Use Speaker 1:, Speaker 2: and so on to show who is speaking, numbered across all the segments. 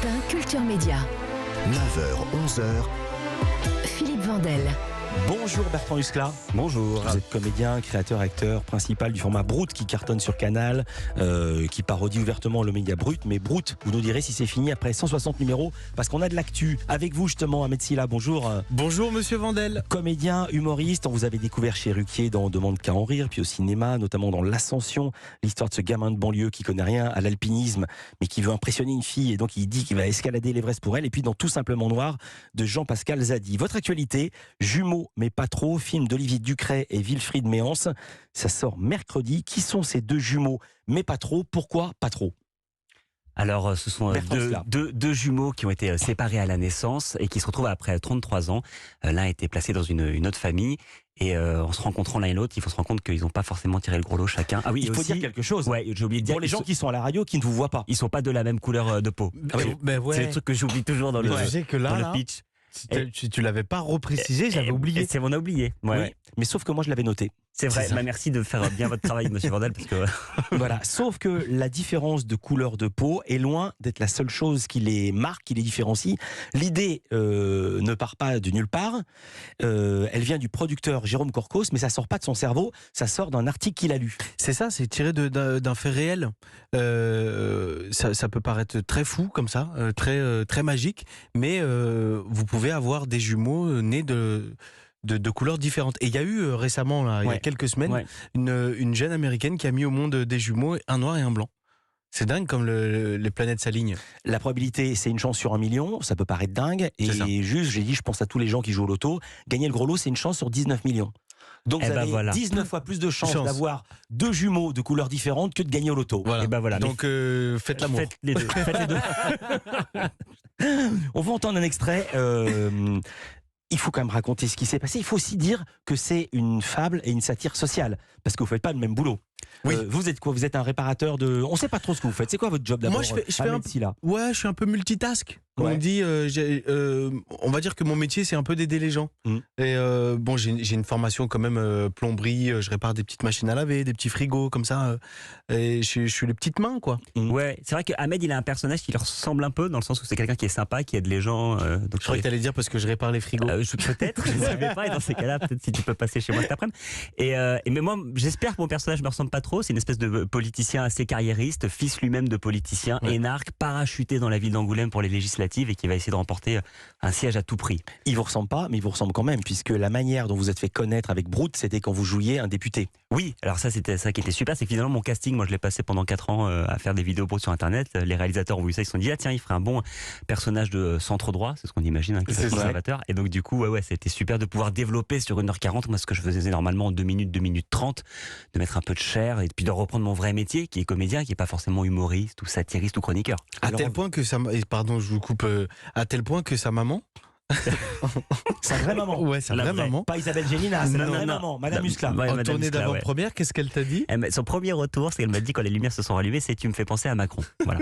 Speaker 1: Europe 1 Culture Média.
Speaker 2: 9h, 11h.
Speaker 1: Philippe Vandel.
Speaker 3: Bonjour Bertrand Huskla.
Speaker 4: Bonjour.
Speaker 3: Vous êtes comédien, créateur, acteur principal du format Brut qui cartonne sur Canal, qui parodie ouvertement le média Brut. Mais Brut, vous nous direz si c'est fini après 160 numéros, parce qu'on a de l'actu. Avec vous justement, Ahmed Silla, bonjour.
Speaker 4: Bonjour Monsieur Vandel.
Speaker 3: Comédien, humoriste, on vous avait découvert chez Ruquier dans Demande qu'à en rire, puis au cinéma, notamment dans L'Ascension, l'histoire de ce gamin de banlieue qui connaît rien à l'alpinisme, mais qui veut impressionner une fille, et donc il dit qu'il va escalader l'Everest pour elle. Et puis dans Tout simplement noir, de Jean-Pascal Zadi. Votre actualité, Jumeaux mais pas trop, film d'Olivier Ducret et Wilfried Méance. Ça sort mercredi. Qui sont ces deux jumeaux mais pas trop? Pourquoi pas trop?
Speaker 4: Alors, ce sont deux jumeaux qui ont été séparés à la naissance et qui se retrouvent après 33 ans. L'un a été placé dans une autre famille. Et en se rencontrant l'un et l'autre, il faut se rendre compte qu'ils n'ont pas forcément tiré le gros lot chacun. Ah oui,
Speaker 3: il faut dire quelque chose.
Speaker 4: Ouais, j'ai oublié de dire.
Speaker 3: Pour les gens qui sont à la radio, qui ne vous voient pas.
Speaker 4: Ils ne sont pas de la même couleur de peau.
Speaker 3: Ah oui.
Speaker 4: C'est le truc que j'oublie toujours dans le pitch.
Speaker 5: Si tu l'avais pas reprécisé, j'avais oublié.
Speaker 4: C'est on a oublié.
Speaker 3: Ouais, oui. Mais sauf que moi je l'avais noté.
Speaker 4: C'est vrai. Merci de faire bien votre travail, Monsieur Vandel, parce que
Speaker 3: voilà. Sauf que la différence de couleur de peau est loin d'être la seule chose qui les marque, qui les différencie. L'idée ne part pas de nulle part. Elle vient du producteur Jérôme Corcos, mais ça sort pas de son cerveau. Ça sort d'un article qu'il a lu.
Speaker 5: C'est ça, c'est tiré d'un fait réel. Ça peut paraître très fou comme ça, très magique, mais vous pouvez avoir des jumeaux nés de couleurs différentes. Et il y a eu récemment, là, il y a quelques semaines, une jeune américaine qui a mis au monde des jumeaux, un noir et un blanc. C'est dingue comme les planètes s'alignent.
Speaker 3: La probabilité, c'est une chance sur 1 million, ça peut paraître dingue. Et juste, j'ai dit, je pense à tous les gens qui jouent au loto, gagner le gros lot, c'est une chance sur 19 millions. Donc vous avez 19 fois plus de chances d'avoir deux jumeaux de couleurs différentes que de gagner au loto.
Speaker 5: Voilà.
Speaker 4: Et ben voilà.
Speaker 5: Donc faites l'amour.
Speaker 4: Faites les deux. Faites les deux.
Speaker 3: On va entendre un extrait. Il faut quand même raconter ce qui s'est passé. Il faut aussi dire que c'est une fable et une satire sociale, parce que vous ne faites pas le même boulot.
Speaker 5: Oui.
Speaker 3: Vous êtes quoi? Vous êtes un réparateur de... On ne sait pas trop ce que vous faites. C'est quoi votre job d'abord?
Speaker 5: Moi, je suis un peu multitask. On dit, on va dire que mon métier, c'est un peu d'aider les gens. Et bon, j'ai une formation quand même plomberie. Je répare des petites machines à laver, des petits frigos comme ça. Et je suis les petites mains, quoi.
Speaker 4: Ouais, c'est vrai qu'Ahmed, il a un personnage qui lui ressemble un peu, dans le sens où c'est quelqu'un qui est sympa, qui aide les gens.
Speaker 5: Donc je croyais que tu allais dire parce que je répare les frigos.
Speaker 4: Peut-être, je ne savais pas. Et dans ces cas-là, peut-être si tu peux passer chez moi cet après-midi. Mais moi, j'espère que mon personnage me ressemble pas trop. C'est une espèce de politicien assez carriériste, fils lui-même de politicien, énarque, parachuté dans la ville d'Angoulême pour les législatives et qui va essayer de remporter un siège à tout prix.
Speaker 3: Il vous ressemble pas, mais il vous ressemble quand même, puisque la manière dont vous êtes fait connaître avec Brut, c'était quand vous jouiez un député.
Speaker 4: Oui, alors ça c'était ça qui était super, c'est que finalement mon casting, moi je l'ai passé pendant 4 ans à faire des vidéos Brut sur internet. Les réalisateurs ont vu ça, ils se sont dit tiens, il ferait un bon personnage de centre droit, c'est ce qu'on imagine, un conservateur. Et donc du coup c'était super de pouvoir développer sur 1h40 moi ce que je faisais normalement en 2 minutes 30, de mettre un peu de chair et puis de reprendre mon vrai métier qui est comédien, qui est pas forcément humoriste ou satiriste ou chroniqueur.
Speaker 5: À tel point que pardon, je vous coupe, à tel point que sa maman.
Speaker 3: Sa vraie maman.
Speaker 5: Ouais, sa vraie maman.
Speaker 3: Pas Isabelle Gélinas, c'est la vraie maman, Madame Huskla.
Speaker 5: En tournée d'avant-première, qu'est-ce qu'elle t'a dit?
Speaker 4: Son premier retour, c'est qu'elle m'a dit quand les lumières se sont rallumées, c'est tu me fais penser à Macron. Voilà.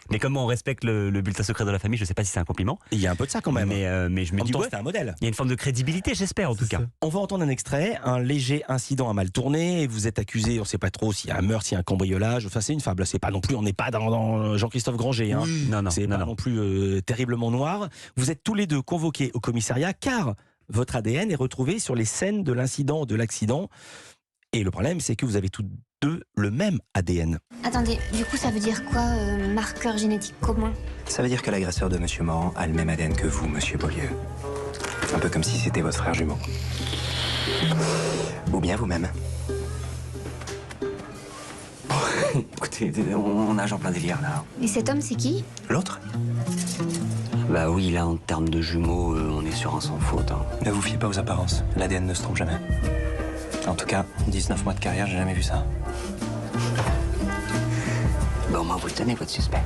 Speaker 4: Mais comme on respecte le bulletin secret de la famille, je ne sais pas si c'est un compliment.
Speaker 3: Il y a un peu de ça quand même.
Speaker 4: Mais je me dis
Speaker 3: c'est un modèle.
Speaker 4: Il y a une forme de crédibilité, j'espère en tout cas.
Speaker 3: On va entendre un extrait. Un léger incident a mal tourné. Et vous êtes accusé, on ne sait pas trop s'il y a un meurtre, s'il y a un cambriolage. Enfin, c'est une fable. C'est pas non plus, on n'est pas dans Jean-Christophe Granger. Hein.
Speaker 5: Oui.
Speaker 4: Non,
Speaker 3: c'est pas non plus terriblement noir. Vous êtes tous les deux convoqués au commissariat car votre ADN est retrouvé sur les scènes de l'incident, de l'accident. Et le problème, c'est que vous avez tous deux le même ADN.
Speaker 6: Attendez, du coup, ça veut dire quoi, marqueur génétique commun?
Speaker 7: Ça veut dire que l'agresseur de Monsieur Morand a le même ADN que vous, Monsieur Beaulieu. Un peu comme si c'était votre frère jumeau. Ou bien vous-même. Écoutez, on nage en plein délire, là.
Speaker 6: Et cet homme, c'est qui?
Speaker 7: L'autre?
Speaker 8: Bah oui, là, en termes de jumeaux, on est sur un sans faute. Hein.
Speaker 7: Ne vous fiez pas aux apparences. L'ADN ne se trompe jamais. En tout cas, 19 mois de carrière, j'ai jamais vu ça.
Speaker 8: Bon, moi, vous le tenez, votre suspect.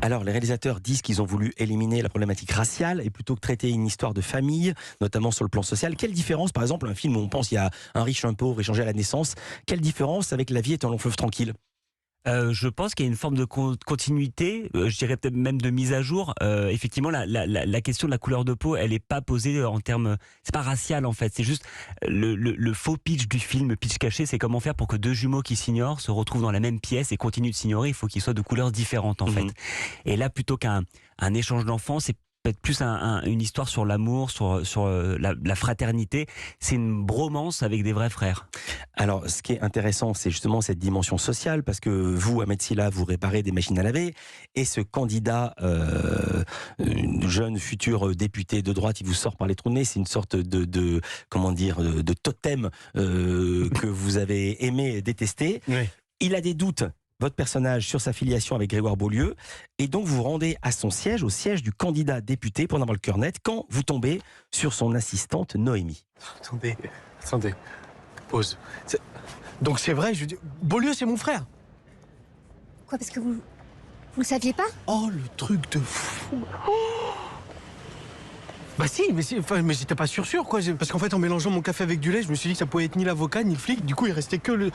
Speaker 3: Alors, les réalisateurs disent qu'ils ont voulu éliminer la problématique raciale et plutôt que traiter une histoire de famille, notamment sur le plan social. Quelle différence, par exemple, un film où on pense qu'il y a un riche, un pauvre échangé à la naissance, quelle différence avec La vie est un long fleuve tranquille?
Speaker 4: Je pense qu'il y a une forme de continuité, je dirais peut-être même de mise à jour. Effectivement, la question de la couleur de peau, elle n'est pas posée en termes... C'est pas racial en fait, c'est juste le faux pitch du film, le pitch caché, c'est comment faire pour que deux jumeaux qui s'ignorent se retrouvent dans la même pièce et continuent de s'ignorer. Il faut qu'ils soient de couleurs différentes en fait. Et là, plutôt qu'un échange d'enfants, c'est peut-être plus une histoire sur l'amour, sur la fraternité. C'est une bromance avec des vrais frères.
Speaker 3: Alors, ce qui est intéressant, c'est justement cette dimension sociale, parce que vous, Ahmed Silla, vous réparez des machines à laver, et ce candidat, jeune futur député de droite, il vous sort par les trous de nez. C'est une sorte de totem que vous avez aimé et détesté.
Speaker 5: Oui.
Speaker 3: Il a des doutes, votre personnage, sur sa filiation avec Grégoire Beaulieu, et donc vous vous rendez à son siège, au siège du candidat député, pour en avoir le cœur net, quand vous tombez sur son assistante Noémie.
Speaker 5: Attendez. Pause. Donc c'est vrai, je dis... Beaulieu, c'est mon frère.
Speaker 6: Quoi, parce que vous le saviez pas?
Speaker 5: Oh, le truc de fou. Oh, bah si, mais j'étais pas sûr, quoi. Parce qu'en fait, en mélangeant mon café avec du lait, je me suis dit que ça pouvait être ni l'avocat, ni le flic. Du coup, il restait que le...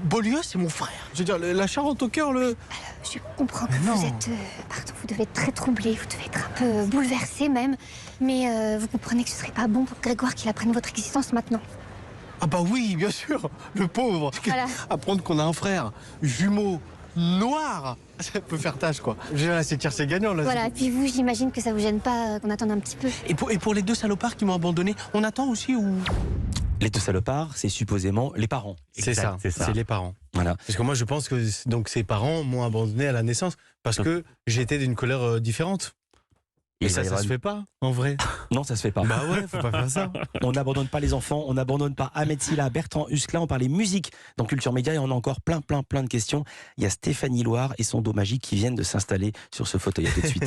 Speaker 5: Beaulieu, c'est mon frère. Je veux dire, la Charente au cœur, le...
Speaker 6: Je comprends que vous êtes... pardon, vous devez être très troublé, vous devez être un peu bouleversé même. Mais vous comprenez que ce serait pas bon pour Grégoire qu'il apprenne votre existence maintenant.
Speaker 5: Ah bah oui, bien sûr, le pauvre.
Speaker 6: Voilà.
Speaker 5: Apprendre qu'on a un frère jumeau noir, ça peut faire tâche, quoi. Je veux dire, là, c'est tir, c'est gagnant, là.
Speaker 6: Voilà, et puis vous, j'imagine que ça vous gêne pas qu'on attende un petit peu.
Speaker 5: Et pour les deux salopards qui m'ont abandonné, on attend aussi ou...
Speaker 3: Les deux salopards, c'est supposément les parents.
Speaker 5: C'est ça, c'est les parents.
Speaker 3: Voilà.
Speaker 5: Parce que moi, je pense que donc ses parents m'ont abandonné à la naissance parce que j'étais d'une couleur différente. Et ça se fait pas, en vrai.
Speaker 3: Non, ça se fait pas.
Speaker 5: Bah ouais, faut pas faire ça.
Speaker 3: On n'abandonne pas les enfants, on n'abandonne pas Ahmed Silla, Bertrand Huskla, on parlait musique dans Culture Média et on a encore plein de questions. Il y a Stéphanie Loire et son dos magique qui viennent de s'installer sur ce fauteuil. À tout de suite.